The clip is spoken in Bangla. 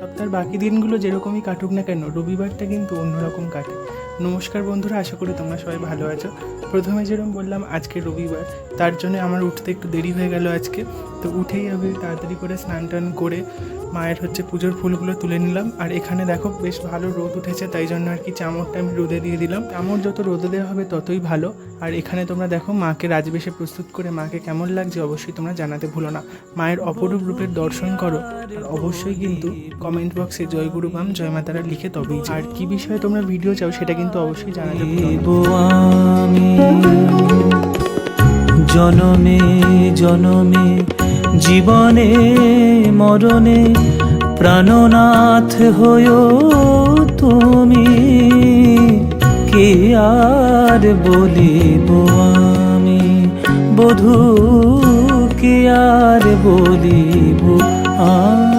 সপ্তাহের বাকি দিনগুলো যেরকমই কাটুক না কেন, রবিবারটা কিন্তু অন্যরকম কাটে। নমস্কার বন্ধুরা, আশা করি তোমরা সবাই ভালো আছো। প্রথমে যেরকম বললাম আজকে রবিবার, তার জন্য আমার উঠতে একটু দেরি হয়ে গেল আজকে। তো উঠেই আমি তাড়াতাড়ি করে স্নান টান করে মায়ের পুজোর ফুলগুলো তুলে নিলাম। আর এখানে দেখো বেশ ভালো রোদ উঠেছে, তাই জন্য আর কি চামড়টা আমি রোদে দিয়ে দিলাম। চামড় যত রোদে দেওয়া হবে ততই ভালো। আর এখানে তোমরা দেখো মাকে রাজবেশে প্রস্তুত করে মাকে কেমন লাগছে অবশ্যই তোমরা জানাতে ভুলো না। মায়ের অপরূপ রূপের দর্শন করো, আর অবশ্যই কিন্তু কমেন্ট বক্সে জয় গুরু বাম জয় মাতারা লিখে তবেই। আর কি বিষয়ে তোমরা ভিডিও চাও সেটা কিন্তু অবশ্যই জানাতে ভুলো না। আমি জনমে জনমে জীবনে মরণে প্রাণনাথ হয়ো তুমি, কে আর বলিব আমি বধূ, কে আর বলিব আমি।